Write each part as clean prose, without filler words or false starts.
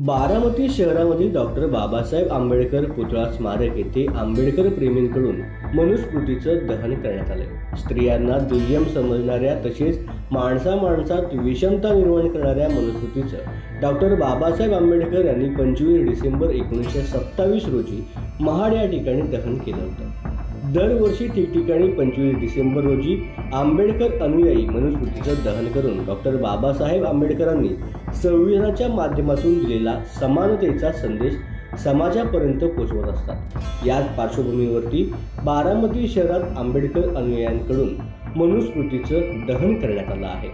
बारामती शहरामधील डॉक्टर बाबासाहेब आंबेडकर पुतळा स्मारक येथे आंबेडकर प्रेमींकडून मनुस्मृतीचं दहन करण्यात आले। स्त्रियांना दुय्यम समजणाऱ्या तसेच माणसात विषमता निर्माण करणाऱ्या मनुस्मृतीचं डॉक्टर बाबासाहेब आंबेडकर यांनी 25 डिसेंबर 1927 रोजी महाड या ठिकाणी दहन केलं होतं। दरवर्षी ठिकठिकाणी 25 डिसेंबर रोजी आंबेडकर अनुयायी मनुस्मृतीचं दहन करून डॉक्टर बाबासाहेब आंबेडकरांनी संविधानाच्या माध्यमातून दिलेला समानतेचा संदेश समाजापर्यंत पोहोचवत असतात। याच पार्श्वभूमीवरती बारामती शहरात आंबेडकर अनुयायांकडून मनुस्मृतीचं दहन करण्यात आलं आहे।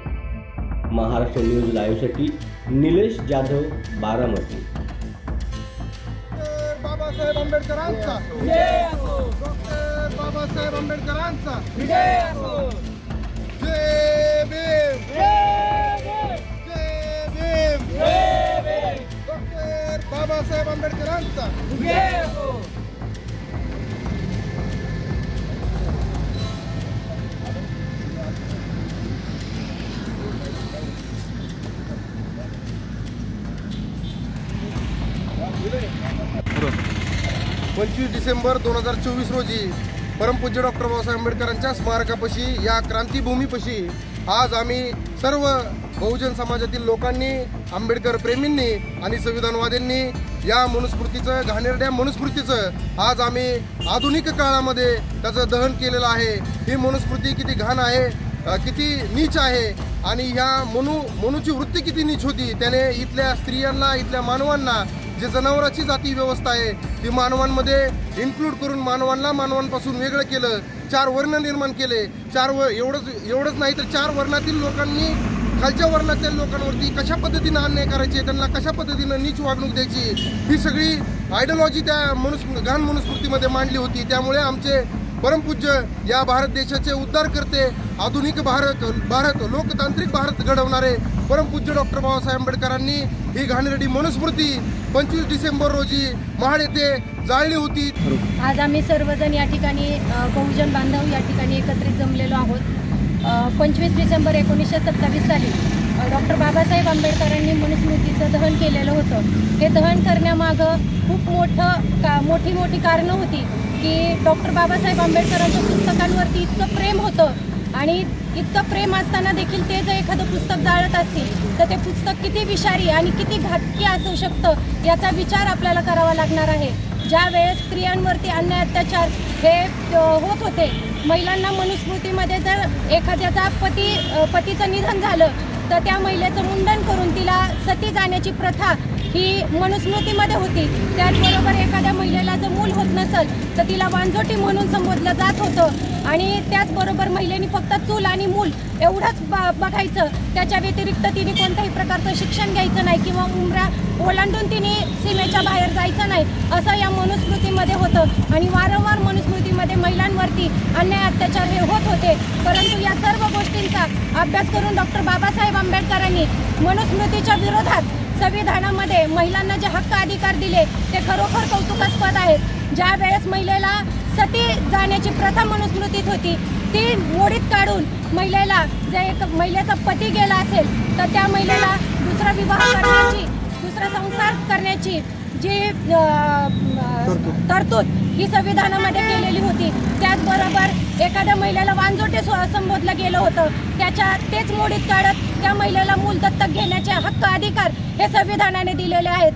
महाराष्ट्र न्यूज लाईव्हसाठी निलेश जाधव, बारामती। बाबासाहेब आंबेडकरांचा विजय असो। डॉक्टर बाबासाहेब आंबेडकरांचा विजय असो। जय भीम, जय भीम, जय भीम, जय भीम। डॉक्टर बाबासाहेब आंबेडकरांचा विजय असो। 25 डिसेंबर 2024 रोजी परमपूज्य डॉक्टर बाबासाहेब आंबेडकरांच्या स्मारकापाशी या क्रांतीभूमीपाशी आज आम्ही सर्व बहुजन समाजातील लोकांनी, आंबेडकर प्रेमींनी आणि संविधानवाद्यांनी या मनुस्मृतीचं, घाणेरड्या मनुस्मृतीचं आज आम्ही आधुनिक काळामध्ये त्याचं दहन केलेलं आहे। ही मनुस्मृती किती घाण आहे, किती नीच आहे आणि ह्या मनुची वृत्ती किती नीच होती। त्याने इथल्या स्त्रियांना, इथल्या मानवांना जे जनावराची जाती व्यवस्था आहे ती मानवांमध्ये इन्क्लूड करून मानवांपासून वेगळं केलं। 4 वर्ण निर्माण केले। एवढंच नाही तर 4 वर्णातील लोकांनी खालच्या वर्णातील लोकांवरती कशा पद्धतीने अन्याय करायचे, त्यांना कशा पद्धतीने नीच वागणूक द्यायची, ही सगळी आयडियॉलॉजी त्या घाण मनुस्मृतीमध्ये मांडली होती। त्यामुळे आमचे परमपूज्य या भारत देशाचे उद्धार करते, आधुनिक भारत लोकतांत्रिक भारत घडवणारे परमपूज्य डॉक्टर बाबासाहेब आंबेडकरांनी ही घाणेरडी मनुस्मृती 25 डिसेंबर रोजी महाड येथे जाळली होती। आज आम्ही सर्वजण या ठिकाणी बहुजन बांधव या ठिकाणी एकत्रित जमलेलो आहोत। 25 डिसेंबर 1927 साली डॉक्टर बाबासाहेब आंबेडकरांनी मनुस्मृतीचं दहन केलेलं होतं। हे दहन करण्यामागं खूप मोठी कारणं होती की डॉक्टर बाबासाहेब आंबेडकरांच्या पुस्तकांवरती इतकं प्रेम होतं आणि इतकं प्रेम असताना देखील ते जर एखादं पुस्तक जाळत असतील तर ते पुस्तक किती विषारी आणि किती घातकी असू शकतं याचा विचार आपल्याला करावा लागणार आहे। ज्या वेळेस स्त्रियांवरती अन्याय अत्याचार हे होत होते, महिलांना मनुस्मृतीमध्ये जर एखाद्याचा पतीचं निधन झालं तर त्या महिलेचं मुंडन करून तिला सती जाण्याची प्रथा ही मनुस्मृतीमध्ये होती। त्याचबरोबर एखाद्या महिलेला जर मूल होत नसेल तर तिला वांझोटी म्हणून संबोधलं जात होतं आणि त्याचबरोबर महिलेनी फक्त चूल आणि मूल एवढंच बघायचं, त्याच्या व्यतिरिक्त तिने कोणत्याही प्रकारचं शिक्षण घ्यायचं नाही किंवा उमरा ओलांडून तिने सीमेच्या बाहेर जायचं नाही, असं या मनुस्मृतीमध्ये होतं। आणि वारंवार मनुस्मृतीमध्ये महिलांवरती अन्याय अत्याचार हे होत होते। परंतु या सर्व गोष्टींचा अभ्यास करून डॉक्टर बाबासाहेब आंबेडकरांनी मनुस्मृतीच्या विरोधात संविधानामध्ये महिलांना जे हक्क अधिकार दिले ते खरोखर कौतुकास्पद आहेत। ज्या वेळेस महिलेला सती जाण्याची प्रथा मनुस्मृतीत होती ती मोडीत काढून महिलेला जर महिलेचा पती गेला असेल तर त्या महिलेला दुसरा विवाह करण्याची, दुसरा संसार करण्याची जी तरतूद ही संविधानामध्ये केलेली होती। त्याचबरोबर एखाद्या महिलेला वांझोटे संबोधलं गेलं होतं, तेच मोडीत काढत त्या महिलेला मूल दत्तक घेण्याचे हक्क अधिकार हे संविधानाने दिलेले आहेत।